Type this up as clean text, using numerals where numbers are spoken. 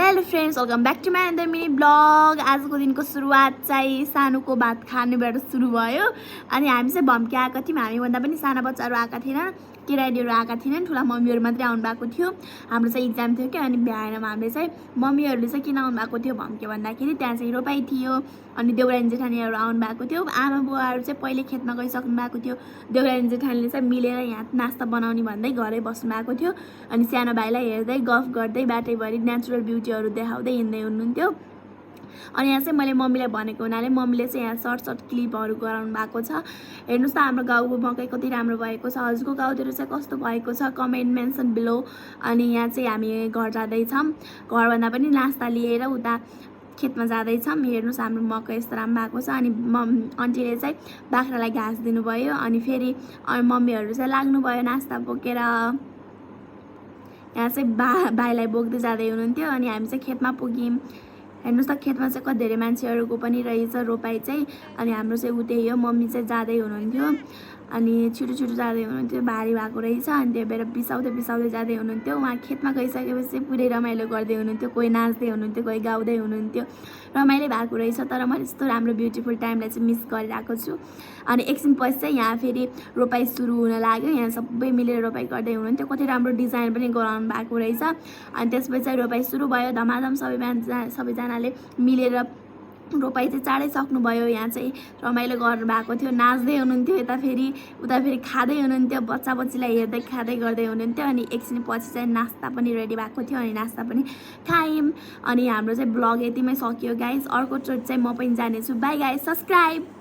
Hello friends, welcome back to my another mini blog. आजको दिनको सुरुवात चाहिँ सानोको भात खानेबाट सुरु भयो। अनि हामी चाहिँ भम्के आएका थियौँ। हामीभन्दा पनि साना बच्चाहरू आएका थिएनन्, केटाकेटीहरू आएका थिएनन्, ठुला मम्मीहरू मात्रै आउनु भएको थियो। हाम्रो चाहिँ इक्जाम थियो क्या, अनि बिहानमा हामीले चाहिँ मम्मीहरूले चाहिँ किन आउनु भएको थियो भम्के भन्दाखेरि त्यहाँ चाहिँ रोपाइ थियो। अनि देउरानी जेठानीहरू आउनु भएको थियो। आमा बुवाहरू चाहिँ पहिले खेतमा गइसक्नु भएको थियो। देउरानी जेठानीले चाहिँ मिलेर यहाँ नास्ता बनाउने भन्दै घरै बस्नु भएको थियो। अनि सानो भाइलाई हेर्दै गफ गर्दै बाटैभरि नेचुरल ब्युटीहरू देखाउँदै हिँड्दै हुनुहुन्थ्यो। अनि यहाँ चाहिँ मैले मम्मीलाई भनेको हुनाले मम्मीले चाहिँ यहाँ सर्ट क्लिपहरू गराउनु भएको छ। हेर्नुहोस् त हाम्रो गाउँको मकै कति राम्रो भएको छ। हजुरको गाउँतिर चाहिँ कस्तो भएको छ कमेन्ट मेन्सन बिलो। अनि यहाँ चाहिँ हामी घर जाँदैछौँ। घरभन्दा पनि नास्ता लिएर उता खेतमा जाँदैछौँ। हेर्नुहोस् हाम्रो मकै यस्तो राम्रो भएको छ। अनि आन्टीले चाहिँ बाख्रालाई घाँस दिनुभयो। अनि फेरि मम्मीहरू चाहिँ लाग्नुभयो नास्ता बोकेर। यहाँ चाहिँ भाइलाई बोक्दै जाँदै हुनुहुन्थ्यो। अनि हामी चाहिँ खेतमा पुग्यौँ। हेर्नुहोस् त खेतमा चाहिँ कति धेरै मान्छेहरूको पनि रहेछ रोपाइ चाहिँ। अनि हाम्रो चाहिँ उतै हो, मम्मी चाहिँ जाँदै हुनुहुन्थ्यो। अनि छिटो जाँदै हुनुहुन्थ्यो, भारी भएको रहेछ। अनि त्यही भएर बिसाउँदै जाँदै हुनुहुन्थ्यो। उहाँ खेतमा गइसकेपछि पुरै रमाइलो गर्दै हुनुहुन्थ्यो। कोही नाच्दै हुनुहुन्थ्यो, कोही गाउँदै हुनुहुन्थ्यो। रमाइलो भएको रहेछ। तर मैले यस्तो राम्रो ब्युटिफुल टाइमलाई चाहिँ मिस गरिरहेको छु। अनि एकछिनपछि चाहिँ यहाँ फेरि रोपाइ सुरु हुन लाग्यो। यहाँ सबै मिलेर रोपाइ गर्दै हुनुहुन्थ्यो। कति राम्रो डिजाइन पनि गराउनु भएको रहेछ। अनि त्यसपछि चाहिँ रोपाइ सुरु भयो। धमाधम सबैजनाले मिलेर रोपाइ चाहिँ चाँडै सक्नुभयो। यहाँ चाहिँ रमाइलो गर्नु भएको थियो, नाच्दै हुनुहुन्थ्यो, उता फेरि खाँदै हुनुहुन्थ्यो, बच्चा बच्चीलाई हेर्दै खाँदै गर्दै हुनुहुन्थ्यो। अनि एकछिनपछि चाहिँ नास्ता पनि रेडी भएको थियो। अनि नास्ता पनि खायौँ। अनि हाम्रो चाहिँ ब्लग यतिमै सकियो गाइस। अर्कोचोटि चाहिँ म पनि जानेछु। By guys, subscribe.